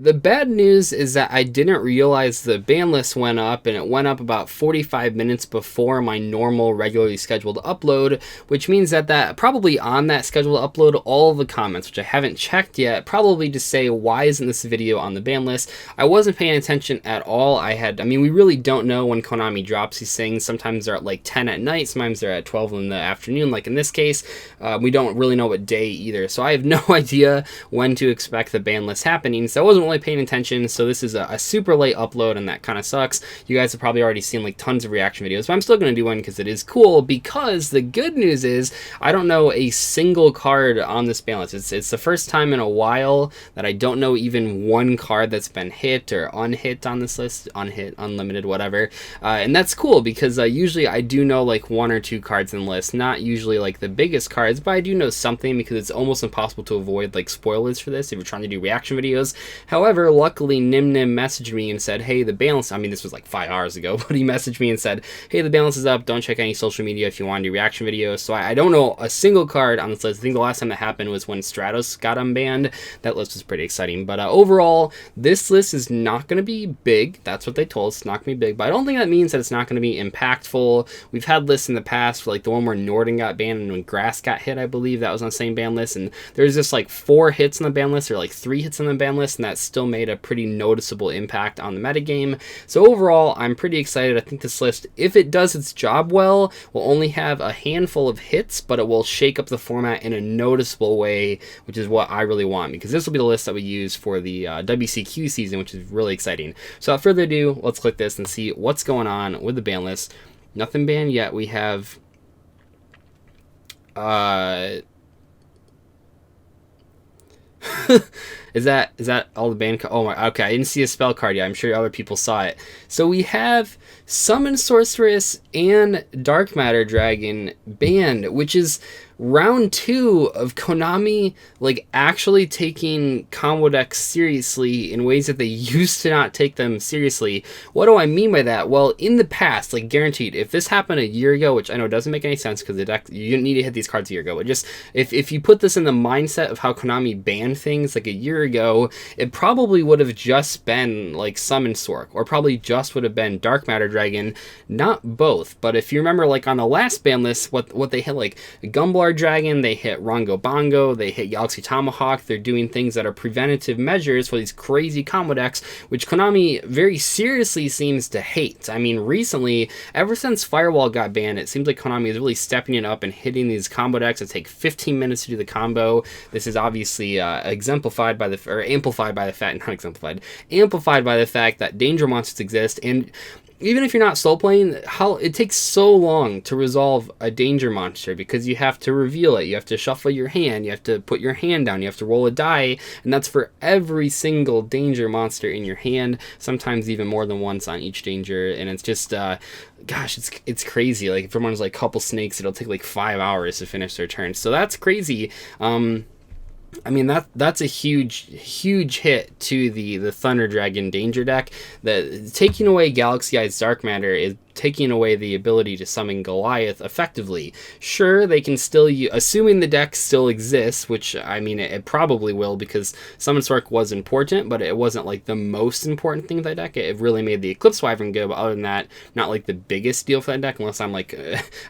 The bad news is that I didn't realize the ban list went up, and it went up about 45 minutes before my normal regularly scheduled upload, which means that probably on that scheduled upload, all of the comments, which I haven't checked yet, probably just say, why isn't this video on the ban list? I wasn't paying attention at all. I mean, we really don't know when Konami drops these things. Sometimes they're at like 10 at night, sometimes they're at 12 in the afternoon, like in this case. We don't really know what day either, so I have no idea when to expect the ban list happening, so I wasn't really paying attention. So this is a super late upload, and that kind of sucks. You guys have probably already seen like tons of reaction videos, but I'm still going to do one because it is cool. Because the good news is I don't know a single card on this ban list. It's the first time in a while that I don't know even one card that's been hit or unhit on this list. Unhit, unlimited, whatever. And that's cool because usually I do know like one or two cards in the list, not usually like the biggest cards, but I do know something because it's almost impossible to avoid like spoilers for this if you're trying to do reaction videos. However, luckily Nim messaged me and said, hey, the balance, I mean, this was like 5 hours ago, but he messaged me and said, hey, the balance is up, don't check any social media if you want to do reaction videos. So I don't know a single card on this list. I think the last time that happened was when Stratos got unbanned. That list was pretty exciting, but overall, this list is not going to be big. That's what they told us, it's not going to be big, but I don't think that means that it's not going to be impactful. We've had lists in the past, for like the one where Norden got banned and when Grass got hit, I believe that was on the same ban list, and there's just like 4 hits on the ban list or like 3 hits on the ban list, and that still made a pretty noticeable impact on the metagame. So overall, I'm pretty excited. I think this list, if it does its job well, will only have a handful of hits, but it will shake up the format in a noticeable way, which is what I really want, because this will be the list that we use for the WCQ season, which is really exciting. So without further ado, let's click this and see what's going on with the ban list. Nothing banned yet. We have is that all the banned? Oh my, okay, I didn't see a spell card yet. I'm sure other people saw it. So we have Summon Sorceress and Dark Matter Dragon banned, which is round 2 of Konami like actually taking combo decks seriously in ways that they used to not take them seriously. What do I mean by that? Well, in the past, like guaranteed, if this happened a year ago, which I know doesn't make any sense because the deck, you didn't need to hit these cards a year ago, but just if you put this in the mindset of how Konami banned things like a year ago, it probably would have just been like Summon Sork, or probably just would have been Dark Matter Dragon, not both. But if you remember, like on the last ban list, what they hit, like Gumblar Dragon, they hit Rongo Bongo, they hit Galaxy Tomahawk. They're doing things that are preventative measures for these crazy combo decks, which Konami very seriously seems to hate. I mean, recently, ever since Firewall got banned, it seems like Konami is really stepping it up and hitting these combo decks that take 15 minutes to do the combo. This is obviously exemplified by the, or amplified by the fact, not exemplified, amplified by the fact that danger monsters exist. And even if you're not slow playing, how it takes so long to resolve a danger monster because you have to reveal it, you have to shuffle your hand, you have to put your hand down, you have to roll a die, and that's for every single danger monster in your hand, sometimes even more than once on each danger. And it's just gosh, it's crazy. Like if everyone's like couple snakes, it'll take like 5 hours to finish their turn, so that's crazy. I mean, that's a huge hit to the Thunder Dragon Danger deck. That taking away Galaxy Eyes Dark Matter is taking away the ability to summon Goliath effectively. Sure, they can still assuming the deck still exists, which I mean it probably will, because Summon Sork was important, but it wasn't like the most important thing of that deck. It really made the Eclipse Wyvern good, but other than that, not like the biggest deal for that deck, unless I'm like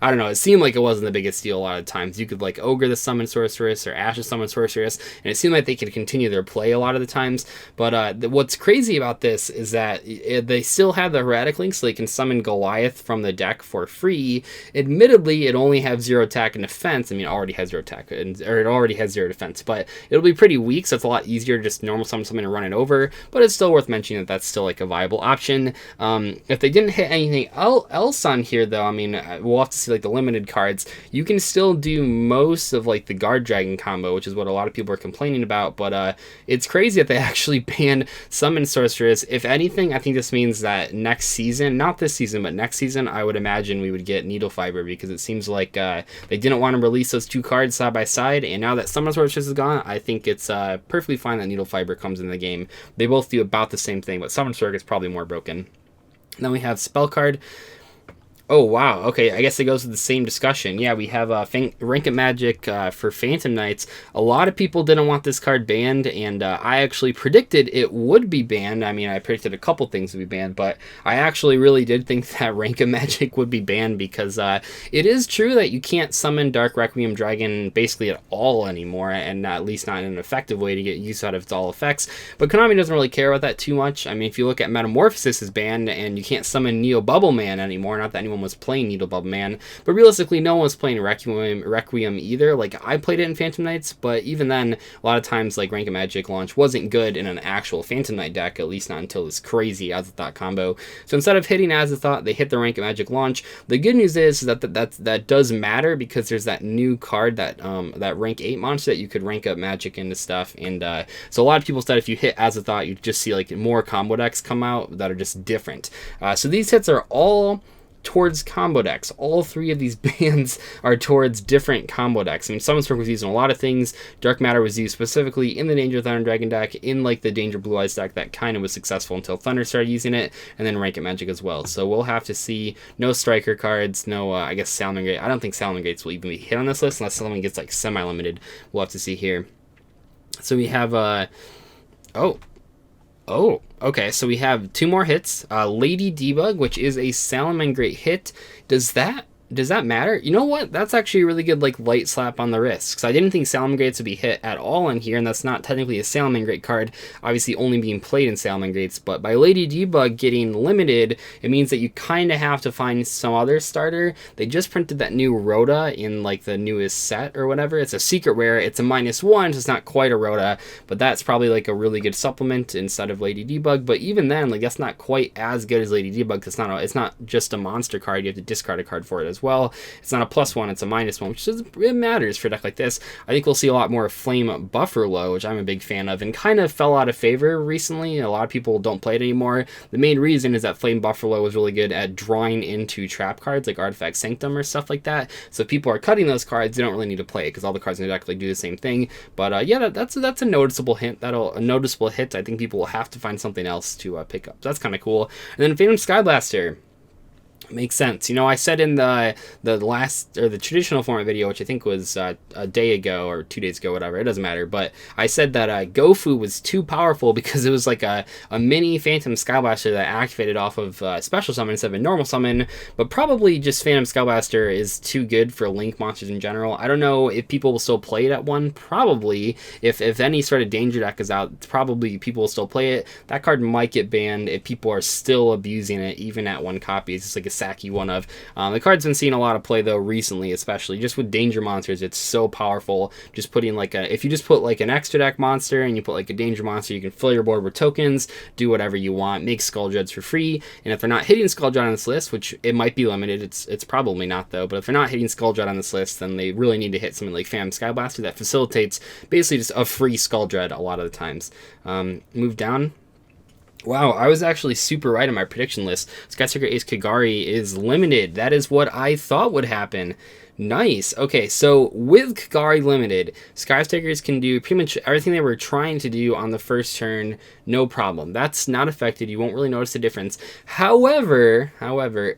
I don't know, it seemed like it wasn't the biggest deal a lot of times. You could like Ogre the Summon Sorceress or Ashes Summon Sorceress, and it seemed like they could continue their play a lot of the times. But what's crazy about this is that they still have the Heretic Link, so they can summon Goliath from the deck for free. Admittedly, it only has 0 attack and defense. I mean, it already has 0 attack, or it already has 0 defense, but it'll be pretty weak, so it's a lot easier to just normal summon something and run it over. But it's still worth mentioning that that's still like a viable option. If they didn't hit anything else on here, though, I mean, we'll have to see like the limited cards. You can still do most of like the Guard Dragon combo, which is what a lot of people are complaining about. But it's crazy that they actually banned Summon Sorceress. If anything, I think this means that next season, not this season, but next season, I would imagine we would get Needle Fiber, because it seems like they didn't want to release those 2 cards side by side, and now that Summon Sorceress is gone, I think it's perfectly fine that Needle Fiber comes into the game. They both do about the same thing, but Summon Sorceress is probably more broken. Then we have Spell Card. Oh wow. Okay, I guess it goes with the same discussion. Yeah, we have Rank Magic for Phantom Knights. A lot of people didn't want this card banned, and I actually predicted it would be banned. I mean, I predicted a couple things would be banned, but I actually really did think that Rank Magic would be banned because it is true that you can't summon Dark Requiem Dragon basically at all anymore, and at least not in an effective way to get use out of its all effects. But Konami doesn't really care about that too much. I mean, if you look at Metamorphosis is banned, and you can't summon Neo Bubble Man anymore. Not that anyone was playing Needle Bubble Man, but realistically no one was playing Requiem either. Like, I played it in Phantom Knights, but even then a lot of times like Rank Magic launch wasn't good in an actual Phantom Knight deck, at least not until this crazy Azathoth combo. So instead of hitting Azathoth, they hit the Rank Magic launch. The good news is that does matter because there's that new card, that rank 8 monster that you could rank up magic into stuff, and so a lot of people said if you hit Azathoth you just see like more combo decks come out that are just different. So these hits are all towards combo decks. All three of these bands are towards different combo decks. I mean, Summon Stroke was used in a lot of things. Dark Matter was used specifically in the Danger Thunder Dragon deck, in like the Danger Blue Eyes deck that kind of was successful until Thunder started using it, and then Rank Magic as well. So we'll have to see. No Striker cards, no, I guess Salamangreat. I don't think Salamangreats will even be hit on this list unless someone gets like semi-limited. We'll have to see here. So we have, Oh, okay, so we have two more hits. Lady Debug, which is a Salamangreat hit. Does that matter? You know what? That's actually a really good like light slap on the wrist, because I didn't think Salamangreats would be hit at all in here, and that's not technically a Salamangreat card, obviously only being played in Salamangreats, but by Lady Debug getting limited, it means that you kind of have to find some other starter. They just printed that new Rhoda in like the newest set or whatever. It's a secret rare. It's a -1, so it's not quite a Rhoda, but that's probably like a really good supplement instead of Lady Debug. But even then, like, that's not quite as good as Lady Debug. It's not just a monster card. You have to discard a card for it as well. It's not a +1, it's a -1, which it matters for a deck like this. I think we'll see a lot more Flame Buffalo, which I'm a big fan of, and kind of fell out of favor recently. A lot of people don't play it anymore. The main reason is that Flame Buffalo was really good at drawing into trap cards like Artifact Sanctum or stuff like that. So if people are cutting those cards, they don't really need to play it because all the cards in the deck like do the same thing. But yeah, that's a noticeable hint. A noticeable hit. I think people will have to find something else to pick up. So that's kind of cool. And then Phantom Skyblaster. Makes sense. You know, I said in the last, or the traditional format video, which I think was a day ago or 2 days ago, whatever, it doesn't matter, but I said that Gofu was too powerful because it was like a mini Phantom Skyblaster that activated off of special summon instead of a normal summon, but probably just Phantom Skyblaster is too good for Link monsters in general. I don't know if people will still play it at 1. Probably. If any sort of danger deck is out, probably people will still play it. That card might get banned if people are still abusing it, even at 1 copy. It's just like a Saki one of. The card's been seeing a lot of play though recently, especially just with danger monsters. It's so powerful. Just putting like if you just put like an extra deck monster and you put like a danger monster, you can fill your board with tokens, do whatever you want, make Skull Dreads for free. And if they're not hitting Skull Dread on this list, which it might be limited, it's probably not though, but if they're not hitting Skull Dread on this list, then they really need to hit something like Phantom Skyblaster that facilitates basically just a free Skull Dread a lot of the times. Move down. Wow, I was actually super right on my prediction list. Skyscraper Ace Kagari is limited. That is what I thought would happen. Nice. Okay, so with Kagari limited, Skystakers can do pretty much everything they were trying to do on the first turn, no problem. That's not affected. You won't really notice the difference. However,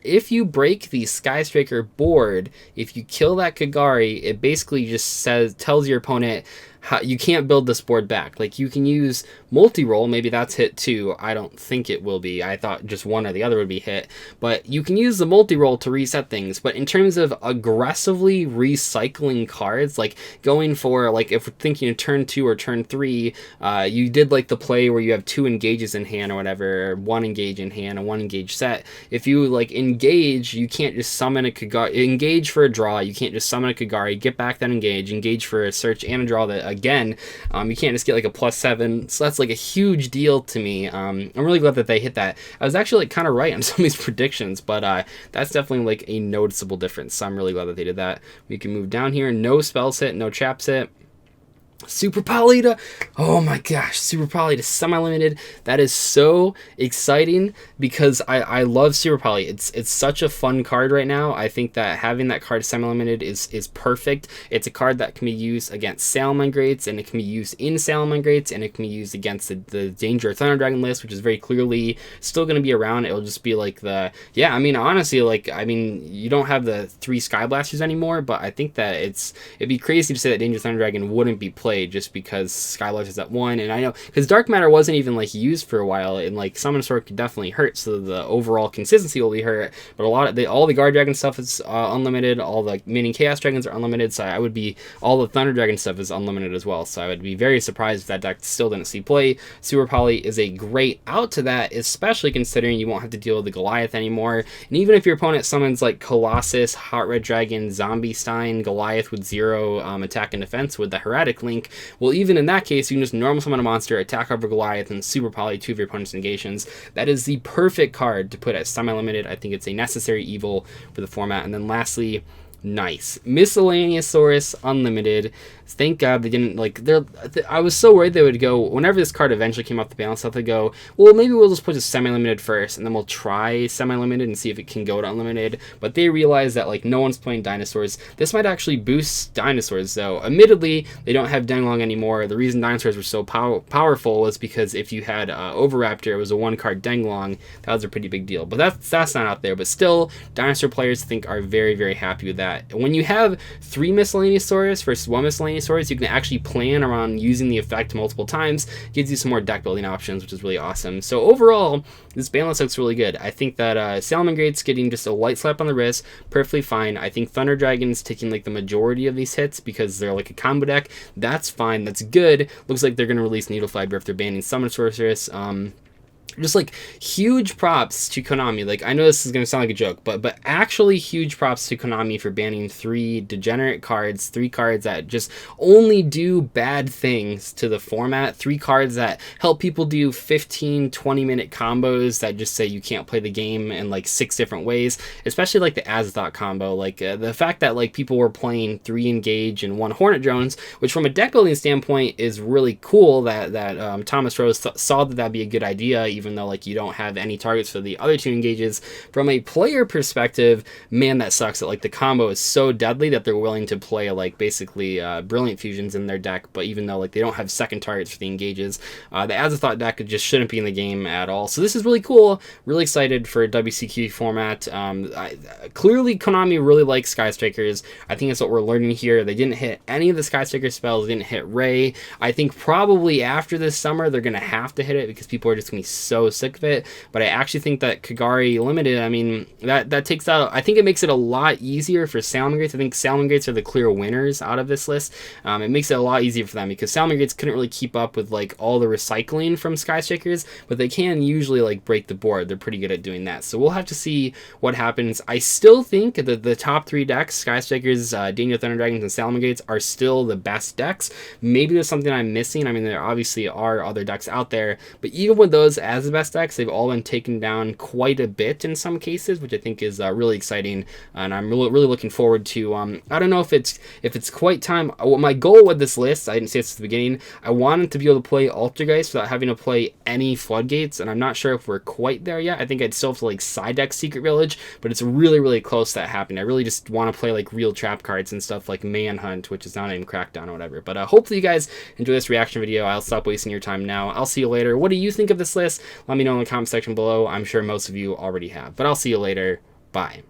if you break the Skystriker board, if you kill that Kagari, it basically just tells your opponent you can't build this board back. Like, you can use multi-roll, maybe that's hit too. I don't think it will be. I thought just one or the other would be hit. But you can use the multi-roll to reset things. But in terms of aggressively recycling cards, like going for, like if we're thinking of turn 2 or turn 3, you did like the play where you have 2 engages in hand or whatever, or 1 engage in hand, a 1 engage set. If you like engage, you can't just summon a Kagari, engage for a draw, you can't just summon a Kagari, get back that engage for a search and a draw that again. You can't just get like a +7, so that's like a huge deal to me. I'm really glad that they hit that. I was actually like kind of right on some of these predictions, but that's definitely like a noticeable difference, so I'm really glad that they did that. We can move down here. No spells hit, no traps hit. Super Poly to, oh my gosh, Super Poly to semi-limited. That is so exciting because I love Super Poly. It's such a fun card right now. I think that having that card semi-limited is perfect. It's a card that can be used against Salamangreats, and it can be used in Salamangreats, and it can be used against the Danger Thunder Dragon list, which is very clearly still going to be around. It'll just be like yeah, I mean, honestly, like, I mean, you don't have the 3 Sky Blasters anymore, but I think that it'd be crazy to say that Danger Thunder Dragon wouldn't be played just because Skylark is at 1, and I know because Dark Matter wasn't even like used for a while, and like Summon Sword could definitely hurt, so the overall consistency will be hurt. But all the Guard Dragon stuff is unlimited, all the mini Chaos Dragons are unlimited, so all the Thunder Dragon stuff is unlimited as well. So I would be very surprised if that deck still didn't see play. Super Poly is a great out to that, especially considering you won't have to deal with the Goliath anymore. And even if your opponent summons like Colossus, Hot Red Dragon, Zombie Stein, Goliath with 0 attack and defense with the Heretic Link, well, even in that case, you can just normal summon a monster, attack over Goliath, and Super Poly 2 of your opponent's negations. That is the perfect card to put at semi-limited. I think it's a necessary evil for the format. And then lastly, nice Miscellaneous Sorceress Unlimited. Thank God they didn't, like, I was so worried they would go, whenever this card eventually came off the balance stuff, they go, well, maybe we'll just put this semi-limited first, and then we'll try semi-limited and see if it can go to unlimited. But they realized that, like, no one's playing dinosaurs. This might actually boost dinosaurs, though. Admittedly, they don't have Denglong anymore. The reason dinosaurs were so powerful was because if you had Overraptor, it was a 1-card Denglong. That was a pretty big deal. But that's not out there. But still, dinosaur players, I think, are very, very happy with that. When you have 3 Miscellaneous Sorceress versus 1 Miscellaneous Sorceress, you can actually plan around using the effect multiple times. Gives you some more deck building options, which is really awesome. So overall, this ban list looks really good. I think that Salamangreat's getting just a light slap on the wrist, perfectly fine. I think Thunder Dragon's taking like the majority of these hits because they're like a combo deck. That's fine. That's good. Looks like they're going to release Needle Fiber if they're banning Summon Sorceress. Just like huge props to Konami. Like, I know this is going to sound like a joke, but actually huge props to Konami for banning 3 degenerate cards, 3 cards that just only do bad things to the format, 3 cards that help people do 15-20 minute combos that just say you can't play the game in like 6 different ways, especially like the Azathoth combo. Like the fact that like people were playing 3 Engage and 1 Hornet Drones, which from a deck building standpoint is really cool that Thomas Rose saw that that'd be a good idea, even though like you don't have any targets for the other 2 engages. From a player perspective, man, that sucks that like the combo is so deadly that they're willing to play like basically Brilliant Fusions in their deck, but even though like they don't have second targets for the engages, the Azathoth deck just shouldn't be in the game at all. So this is really cool. Really excited for a WCQ format. Clearly Konami really likes Sky Strikers. I think that's what we're learning here. They didn't hit any of the Sky Striker spells. They didn't hit Ray. I think probably after this summer they're gonna have to hit it because people are just gonna be so sick of it. But I actually think that Kagari Limited, I mean, that takes out, I think it makes it a lot easier for Salamangreats. I think Salamangreats are the clear winners out of this list. It makes it a lot easier for them because Salamangreats couldn't really keep up with like all the recycling from Sky Strikers, but they can usually like break the board. They're pretty good at doing that. So we'll have to see what happens. I still think that the top 3 decks, Sky Strikers, Danger Thunder Dragons, and Salamangreats, are still the best decks. Maybe there's something I'm missing. I mean, there obviously are other decks out there, but even with those as the best decks, they've all been taken down quite a bit in some cases, which I think is really exciting, and I'm really looking forward to. I don't know if it's quite time. My goal with this list, I didn't say this at the beginning, I wanted to be able to play Altergeist without having to play any Floodgates, and I'm not sure if we're quite there yet. I think I'd still have to like side deck Secret Village, but it's really close to that happening. I really just want to play like real trap cards and stuff like Manhunt, which is not even Crackdown or whatever. But hopefully you guys enjoy this reaction video. I'll stop wasting your time now. I'll see you later. What do you think of this list? Let me know in the comment section below. I'm sure most of you already have, but I'll see you later. Bye.